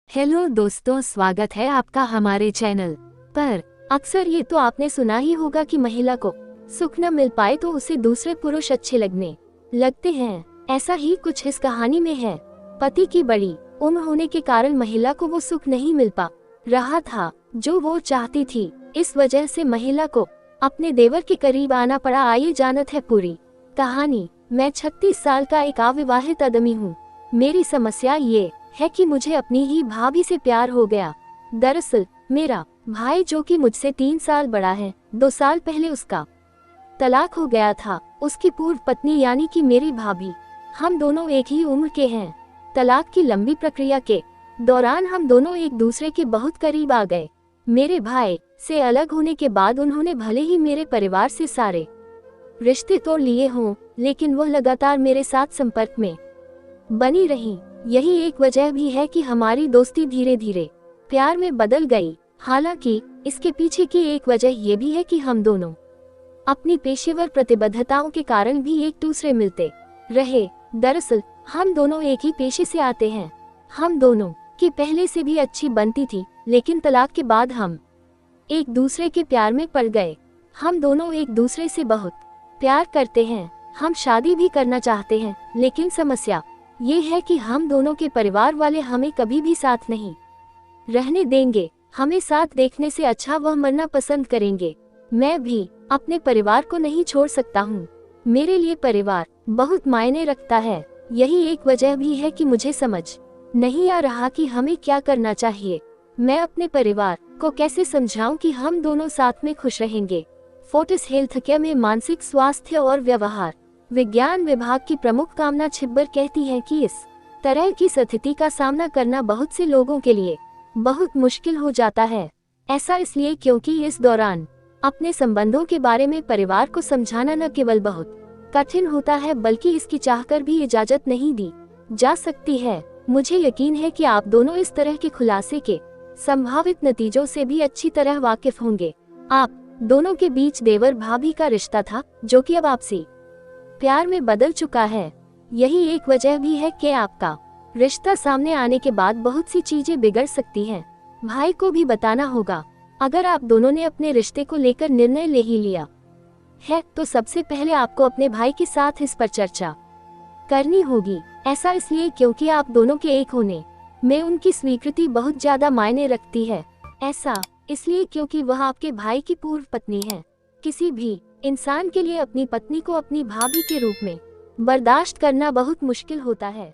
Hello दोस्तों, स्वागत है आपका हमारे चैनल पर। अक्सर ये तो आपने सुना ही होगा कि महिला को सुख न मिल पाए तो उसे दूसरे पुरुष अच्छे लगते हैं। ऐसा ही कुछ इस कहानी में है। पति की बड़ी उम्र होने के कारण महिला को वो सुख नहीं मिल पा रहा था जो वो चाहती थी। इस वजह से महिला को अपने देवर के करीब आना पड़ा। आइए जानत है पूरी कहानी। मैं 36 साल का एक अविवाहित आदमी हूँ। मेरी समस्या ये है कि मुझे अपनी ही भाभी से प्यार हो गया। दरअसल मेरा भाई जो कि मुझसे 3 साल बड़ा है, 2 साल पहले उसका तलाक हो गया था। उसकी पूर्व पत्नी यानी कि मेरी भाभी, हम दोनों एक ही उम्र के हैं। तलाक की लंबी प्रक्रिया के दौरान हम दोनों एक दूसरे के बहुत करीब आ गए। मेरे भाई से अलग होने के बाद उन्होंने भले ही मेरे परिवार से सारे रिश्ते तोड़ लिए हों, लेकिन वह लगातार मेरे साथ संपर्क में बनी रही। यही एक वजह भी है कि हमारी दोस्ती धीरे धीरे प्यार में बदल गई। हालांकि इसके पीछे की एक वजह यह भी है कि हम दोनों अपनी पेशेवर प्रतिबद्धताओं के कारण भी एक दूसरे मिलते रहे। दरअसल हम दोनों एक ही पेशे से आते हैं। हम दोनों की पहले से भी अच्छी बनती थी, लेकिन तलाक के बाद हम एक दूसरे के प्यार में पड़ गए। हम दोनों एक दूसरे से बहुत प्यार करते हैं। हम शादी भी करना चाहते हैं, लेकिन समस्या ये है कि हम दोनों के परिवार वाले हमें कभी भी साथ नहीं रहने देंगे। हमें साथ देखने से अच्छा वह मरना पसंद करेंगे। मैं भी अपने परिवार को नहीं छोड़ सकता हूँ। मेरे लिए परिवार बहुत मायने रखता है। यही एक वजह भी है कि मुझे समझ नहीं आ रहा कि हमें क्या करना चाहिए। मैं अपने परिवार को कैसे समझाऊं कि हम दोनों साथ में खुश रहेंगे। फोर्टिस हेल्थ केयर में मानसिक स्वास्थ्य और व्यवहार विज्ञान विभाग की प्रमुख कामना छिब्बर कहती है कि इस तरह की स्थिति का सामना करना बहुत से लोगों के लिए बहुत मुश्किल हो जाता है। ऐसा इसलिए क्योंकि इस दौरान अपने संबंधों के बारे में परिवार को समझाना न केवल बहुत कठिन होता है, बल्कि इसकी चाहकर भी इजाजत नहीं दी जा सकती है। मुझे यकीन है कि आप दोनों इस तरह के खुलासे के संभावित नतीजों से भी अच्छी तरह वाकिफ होंगे। आप दोनों के बीच देवर भाभी का रिश्ता था जो कि अब आपसी प्यार में बदल चुका है। यही एक वजह भी है कि आपका रिश्ता सामने आने के बाद बहुत सी चीजें बिगड़ सकती हैं। भाई को भी बताना होगा। अगर आप दोनों ने अपने रिश्ते को लेकर निर्णय ले ही लिया है तो सबसे पहले आपको अपने भाई के साथ इस पर चर्चा करनी होगी। ऐसा इसलिए क्योंकि आप दोनों के एक होने में उनकी स्वीकृति बहुत ज्यादा मायने रखती है। ऐसा इसलिए क्योंकि वह आपके भाई की पूर्व पत्नी है। किसी भी इंसान के लिए अपनी पत्नी को अपनी भाभी के रूप में बर्दाश्त करना बहुत मुश्किल होता है।